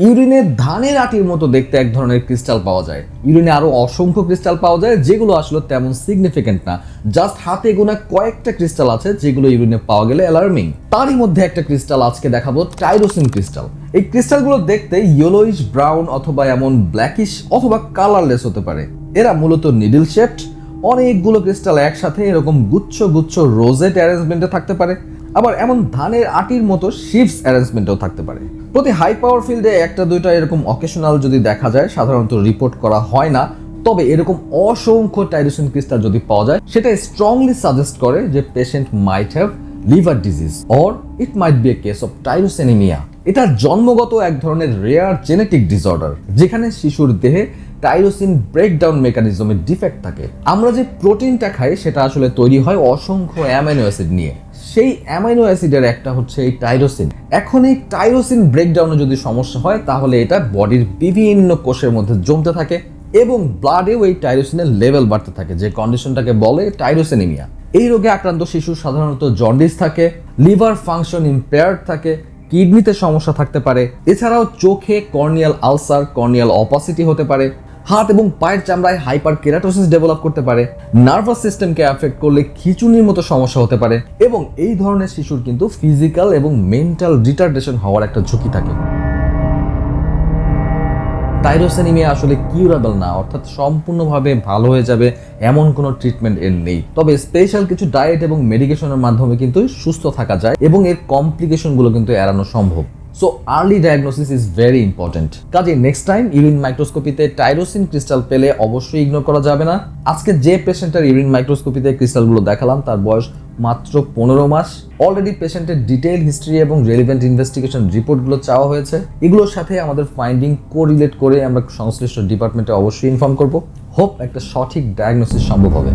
ইউরিনে ধানের আটির মতো দেখতে এক ধরনের ক্রিস্টাল পাওয়া যায়। ইউরিনে আরো অসংখ্য ক্রিস্টাল পাওয়া যায় যেগুলো আসলে তেমন সিগনিফিকেন্ট না, জাস্ট হাতে গোনা কয়েকটা ক্রিস্টাল আছে যেগুলো ইউরিনে পাওয়া গেলে অ্যালার্মিং। তারই মধ্যে একটা ক্রিস্টাল আজকে দেখাবো, টাইরোসিন ক্রিস্টাল। এই ক্রিস্টালগুলো দেখতে ইয়েলোইশ ব্রাউন অথবা এমন ব্ল্যাকিশ অথবা কালারলেস হতে পারে। এরা মূলত নিডল শেপড, অনেকগুলো ক্রিস্টাল একসাথে এরকম গুচ্ছ গুচ্ছ রোজেট অ্যারেঞ্জমেন্টে থাকতে পারে, আবার এমন ধানের আটির মতো শিফটস অ্যারেঞ্জমেন্টেও থাকতে পারে। প্রতি হাই পাওয়ার ফিল্ডে একটা দুইটা এরকম অকেশনাল যদি দেখা যায়, সাধারণত রিপোর্ট করা হয় না, তবে এরকম অসংখ্য টাইরোসিন ক্রিস্টাল যদি পাওয়া যায় সেটা স্ট্রংলি সাজেস্ট করে যে patient might have liver disease or it might be a case of tyrosinemia. এটা জন্মগত এক ধরনের রেয়ার জেনেটিক ডিসঅর্ডার যেখানে শিশুর দেহে টাইরোসিন ব্রেকডাউন মেকানিজমের ডিফেক্ট থাকে। আমরা যে প্রোটিনটা খাই সেটা আসলে তৈরি হয় অসংখ্য অ্যামাইনো অ্যাসিড নিয়ে, সেই অ্যামাইনো অ্যাসিডের একটা হচ্ছে এই টাইরোসিন। এখন এই টাইরোসিন ব্রেকডাউনে যদি সমস্যা হয় তাহলে এটা বডির বিভিন্ন কোষের মধ্যে জমতে থাকে এবং ব্লাডেও এই টাইরোসিনের লেভেল বাড়তে থাকে, যে কন্ডিশনটাকে বলে টাইরোসিনেমিয়া। এই রোগে আক্রান্ত শিশু সাধারণত জন্ডিস থাকে, লিভার ফাংশন ইম্পেয়ার্ড থাকে, কিডনিতে সমস্যা থাকতে পারে, এছাড়াও চোখে কর্নিয়াল আলসার, কর্নিয়াল অপাসিটি হতে পারে, হাত এবং পায়ের চামড়ায় হাইপারকেরাটোসিস ডেভেলপ করতে পারে, নার্ভাস সিস্টেমকে অ্যাফেক্ট করলে খিঁচুনির মতো সমস্যা হতে পারে এবং এই ধরনের শিশুর কিন্তু ফিজিক্যাল এবং মেন্টাল রিটার্ডেশন হওয়ার একটা ঝুঁকি থাকে। টাইরোসিনেমিয়া আসলে কিউরেবল না, অর্থাৎ সম্পূর্ণভাবে ভালো হয়ে যাবে এমন কোনো ট্রিটমেন্ট এর নেই, তবে স্পেশাল কিছু ডায়েট এবং মেডিকেশনের মাধ্যমে কিন্তু সুস্থ থাকা যায় এবং এর কমপ্লিকেশনগুলো কিন্তু এড়ানো সম্ভব। So early diagnosis is very important. কাজে নেক্সট টাইম ইউরিন মাইক্রোস্কোপিতে টাইরোসিন ক্রিস্টাল পেলে অবশ্যই ইগনোর করা যাবে না। আজকে যে পেশেন্টের ইউরিন মাইক্রোস্কোপিতে ক্রিস্টালগুলো দেখালাম তার বয়স মাত্র 15 মাস। অলরেডি পেশেন্টের ডিটেইল হিস্ট্রি এবং রেলিভেন্ট ইনভেস্টিগেশন রিপোর্টগুলো চাওয়া হয়েছে। এগুলোর সাথে আমাদের ফাইন্ডিং কোরিলেট করে আমরা সংশ্লিষ্ট ডিপার্টমেন্টে অবশ্যই ইনফর্ম করব। হোপ একটা সঠিক ডায়াগনোসিস সম্ভব হবে।